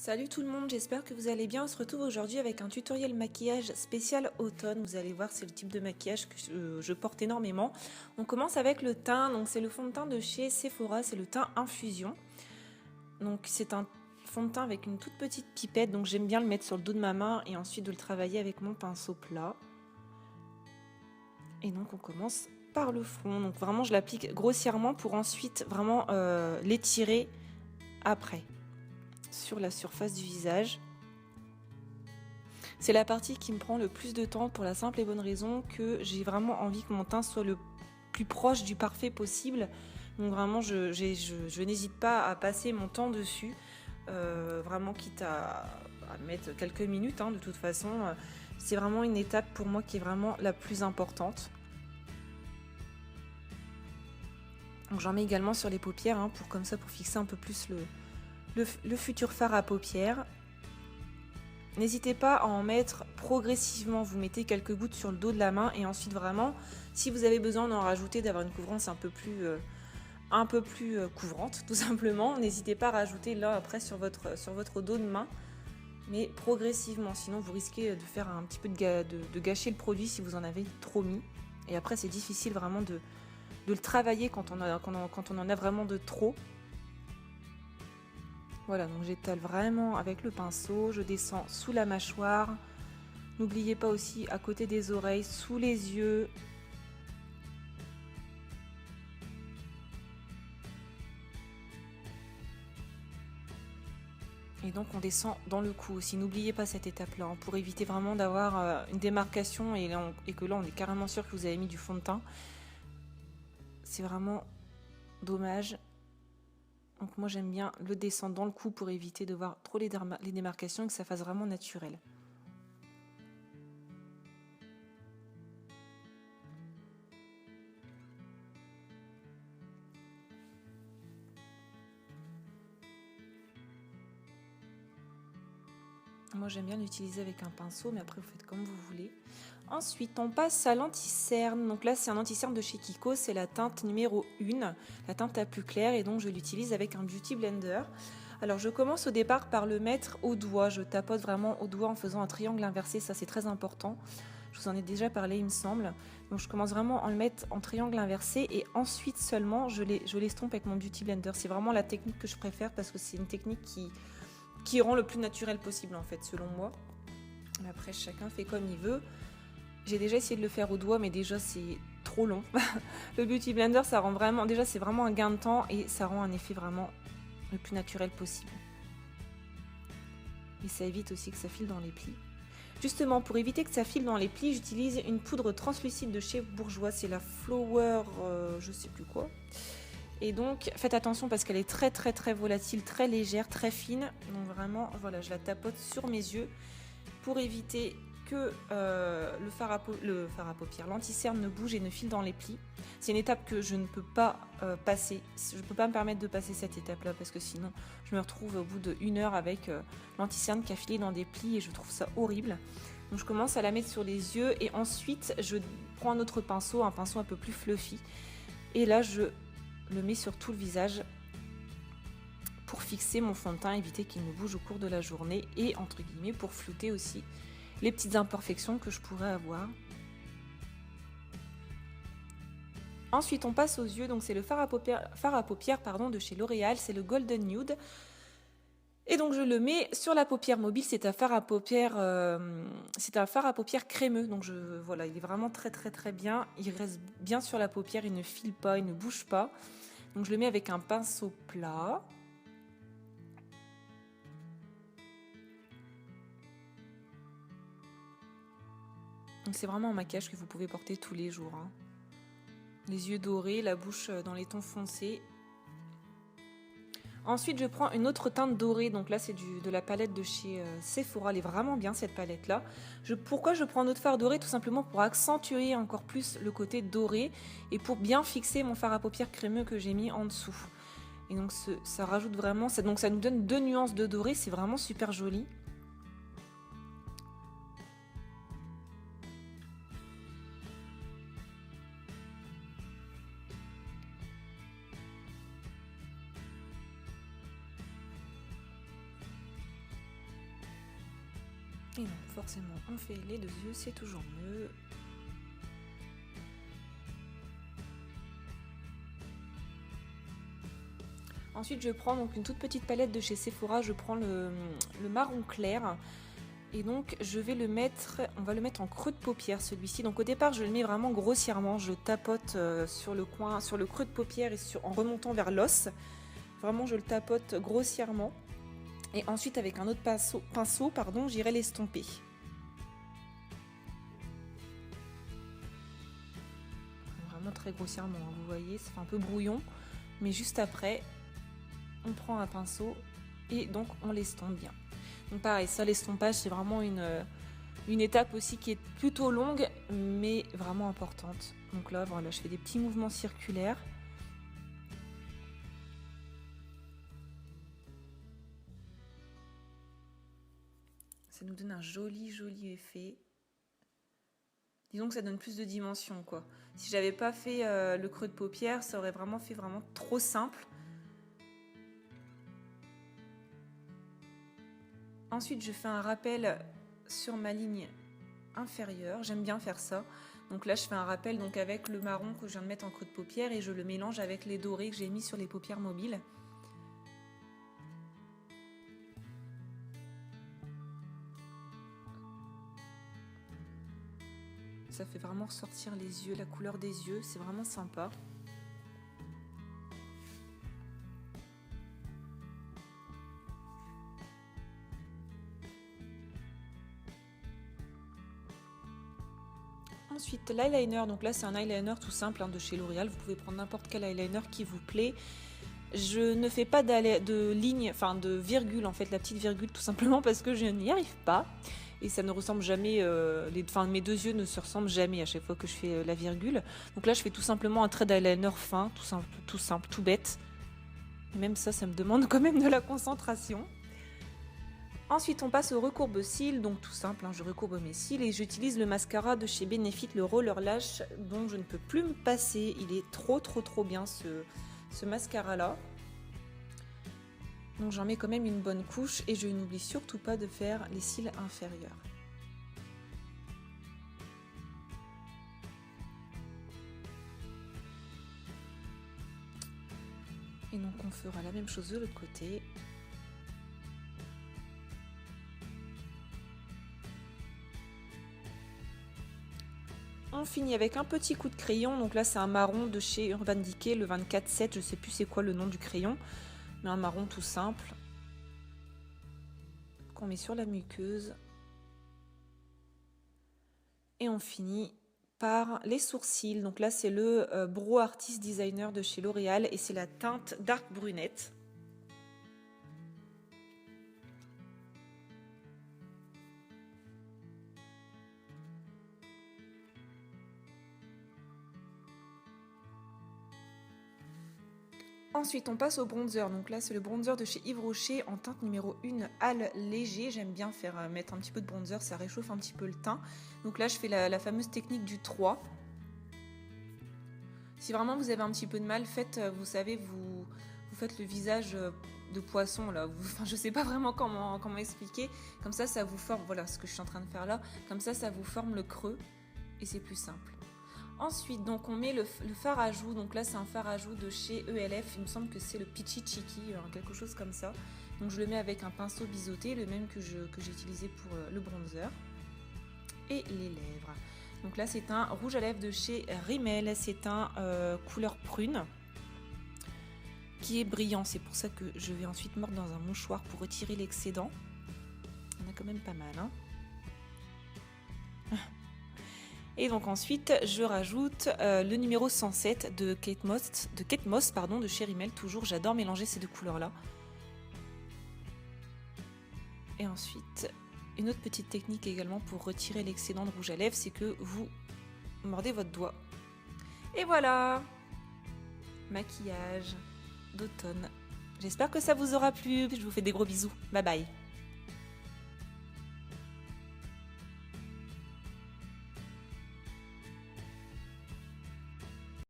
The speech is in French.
Salut tout le monde, j'espère que vous allez bien. On se retrouve aujourd'hui avec un tutoriel maquillage spécial automne. Vous allez voir, c'est le type de maquillage que je porte énormément. On commence avec le teint, donc c'est le fond de teint de chez Sephora, c'est le teint Infusion. Donc c'est un fond de teint avec une toute petite pipette, donc j'aime bien le mettre sur le dos de ma main et ensuite de le travailler avec mon pinceau plat. Et donc on commence par le front, donc vraiment je l'applique grossièrement pour ensuite vraiment l'étirer après sur la surface du visage. C'est la partie qui me prend le plus de temps pour la simple et bonne raison que j'ai vraiment envie que mon teint soit le plus proche du parfait possible. Donc vraiment je n'hésite pas à passer mon temps dessus, vraiment quitte à mettre quelques minutes de toute façon. C'est vraiment une étape pour moi qui est vraiment la plus importante. Donc j'en mets également sur les paupières pour fixer un peu plus le futur fard à paupières. N'hésitez pas à en mettre progressivement, vous mettez quelques gouttes sur le dos de la main et ensuite vraiment, si vous avez besoin d'en rajouter, d'avoir une couvrance un peu plus couvrante tout simplement, n'hésitez pas à rajouter là après sur votre dos de main, mais progressivement, sinon vous risquez de faire un petit peu de gâcher le produit si vous en avez trop mis. Et après c'est difficile vraiment de le travailler quand on en a vraiment de trop. Voilà, donc j'étale vraiment avec le pinceau, je descends sous la mâchoire. N'oubliez pas aussi à côté des oreilles, sous les yeux. Et donc on descend dans le cou aussi. N'oubliez pas cette étape-là pour éviter vraiment d'avoir une démarcation et que là on est carrément sûr que vous avez mis du fond de teint. C'est vraiment dommage. Donc moi j'aime bien le descendre dans le cou pour éviter de voir trop les démarcations et que ça fasse vraiment naturel. Moi j'aime bien l'utiliser avec un pinceau, mais après vous faites comme vous voulez. Ensuite on passe à l'anti-cerne. Donc là c'est un anti-cerne de chez Kiko, c'est la teinte numéro 1, la teinte la plus claire, et donc je l'utilise avec un Beauty Blender. Alors je commence au départ par le mettre au doigt, je tapote vraiment au doigt en faisant un triangle inversé, ça c'est très important. Je vous en ai déjà parlé il me semble. Donc je commence vraiment à le mettre en triangle inversé et ensuite seulement je l'estompe avec mon Beauty Blender. C'est vraiment la technique que je préfère parce que c'est une technique qui rend le plus naturel possible en fait selon moi. Mais après chacun fait comme il veut. J'ai déjà essayé de le faire au doigt mais déjà c'est trop long. Le Beauty Blender ça rend vraiment, déjà c'est vraiment un gain de temps et ça rend un effet vraiment le plus naturel possible. Et ça évite aussi que ça file dans les plis. Justement pour éviter que ça file dans les plis, j'utilise une poudre translucide de chez Bourjois, c'est la Flower je sais plus quoi. Et donc faites attention parce qu'elle est très très très volatile, très légère, très fine. Donc vraiment voilà, je la tapote sur mes yeux pour éviter que le fard à paupières, l'anti-cerne ne bouge et ne file dans les plis. C'est une étape que je ne peux pas passer. Je ne peux pas me permettre de passer cette étape-là parce que sinon je me retrouve au bout d'1 heure avec l'anti-cerne qui a filé dans des plis et je trouve ça horrible. Donc je commence à la mettre sur les yeux et ensuite je prends un autre pinceau, un pinceau un peu plus fluffy. Et là je le mets sur tout le visage pour fixer mon fond de teint, éviter qu'il ne bouge au cours de la journée et entre guillemets pour flouter aussi les petites imperfections que je pourrais avoir. Ensuite on passe aux yeux, donc c'est le fard à paupières de chez L'Oréal, c'est le Golden Nude. Et donc je le mets sur la paupière mobile, c'est un fard à paupières crémeux, donc voilà, il est vraiment très très très bien, il reste bien sur la paupière, il ne file pas, il ne bouge pas. Donc je le mets avec un pinceau plat. Donc c'est vraiment un maquillage que vous pouvez porter tous les jours. Les yeux dorés, la bouche dans les tons foncés. Ensuite, je prends une autre teinte dorée, donc là c'est de la palette de chez Sephora, elle est vraiment bien cette palette là. Pourquoi je prends un autre fard doré? Tout simplement pour accentuer encore plus le côté doré et pour bien fixer mon fard à paupières crémeux que j'ai mis en dessous. Et donc ça rajoute vraiment, ça nous donne 2 nuances de doré, c'est vraiment super joli. Et donc forcément on fait les deux yeux, c'est toujours mieux. Ensuite je prends donc une toute petite palette de chez Sephora, je prends le marron clair. Et donc je vais le mettre, on va le mettre en creux de paupière celui-ci. Donc au départ je le mets vraiment grossièrement, je tapote sur le coin, sur le creux de paupière et en remontant vers l'os. Vraiment je le tapote grossièrement. Et ensuite avec un autre pinceau j'irai l'estomper. Vraiment très grossièrement, hein, vous voyez, ça fait un peu brouillon. Mais juste après, on prend un pinceau et donc on l'estompe bien. Donc pareil, ça l'estompage c'est vraiment une étape aussi qui est plutôt longue mais vraiment importante. Donc là voilà, je fais des petits mouvements circulaires. Ça nous donne un joli effet. Disons que ça donne plus de dimension quoi. Si j'avais pas fait le creux de paupière, ça aurait vraiment fait trop simple. Ensuite, je fais un rappel sur ma ligne inférieure. J'aime bien faire ça. Donc là, je fais un rappel donc avec le marron que je viens de mettre en creux de paupière et je le mélange avec les dorés que j'ai mis sur les paupières mobiles. Ça fait vraiment ressortir les yeux, la couleur des yeux. C'est vraiment sympa. Ensuite l'eyeliner, donc là c'est un eyeliner tout simple hein, de chez L'Oréal, vous pouvez prendre n'importe quel eyeliner qui vous plaît. Je ne fais pas de ligne, enfin de virgule en fait, la petite virgule tout simplement parce que je n'y arrive pas. Et ça ne ressemble jamais, mes deux yeux ne se ressemblent jamais à chaque fois que je fais la virgule. Donc là je fais tout simplement un trait d'eyeliner fin, tout simple, tout bête. Et même ça me demande quand même de la concentration. Ensuite on passe au recourbe-cils, donc tout simple, hein, je recourbe mes cils et j'utilise le mascara de chez Benefit, le Roller Lash, dont je ne peux plus me passer. Il est trop bien ce mascara là. Donc j'en mets quand même une bonne couche et je n'oublie surtout pas de faire les cils inférieurs. Et donc on fera la même chose de l'autre côté. On finit avec un petit coup de crayon, donc là c'est un marron de chez Urban Decay, le 24-7, je sais plus c'est quoi le nom du crayon, mais un marron tout simple qu'on met sur la muqueuse. Et on finit par les sourcils, donc là c'est le Brow Artist Designer de chez L'Oréal et c'est la teinte Dark Brunette. Ensuite, on passe au bronzer. Donc là, c'est le bronzer de chez Yves Rocher en teinte numéro 1 Hâle Léger. J'aime bien mettre un petit peu de bronzer, ça réchauffe un petit peu le teint. Donc là, je fais la fameuse technique du 3. Si vraiment vous avez un petit peu de mal, vous savez, vous faites le visage de poisson là. Enfin, je sais pas vraiment comment expliquer. Comme ça vous forme. Voilà ce que je suis en train de faire là. Comme ça vous forme le creux et c'est plus simple. Ensuite, donc on met le fard à joues. Donc là, c'est un fard à joues de chez ELF. Il me semble que c'est le Peachy Cheeky, quelque chose comme ça. Donc je le mets avec un pinceau biseauté, le même que j'ai utilisé pour le bronzer. Et les lèvres. Donc là, c'est un rouge à lèvres de chez Rimmel. C'est un couleur prune qui est brillant. C'est pour ça que je vais ensuite mordre dans un mouchoir pour retirer l'excédent. Il y en a quand même pas mal, hein. Et donc ensuite, je rajoute le numéro 107 de Kate Moss, de chez Rimmel. Toujours, j'adore mélanger ces deux couleurs-là. Et ensuite, une autre petite technique également pour retirer l'excédent de rouge à lèvres, c'est que vous mordez votre doigt. Et voilà! Maquillage d'automne. J'espère que ça vous aura plu. Je vous fais des gros bisous. Bye bye!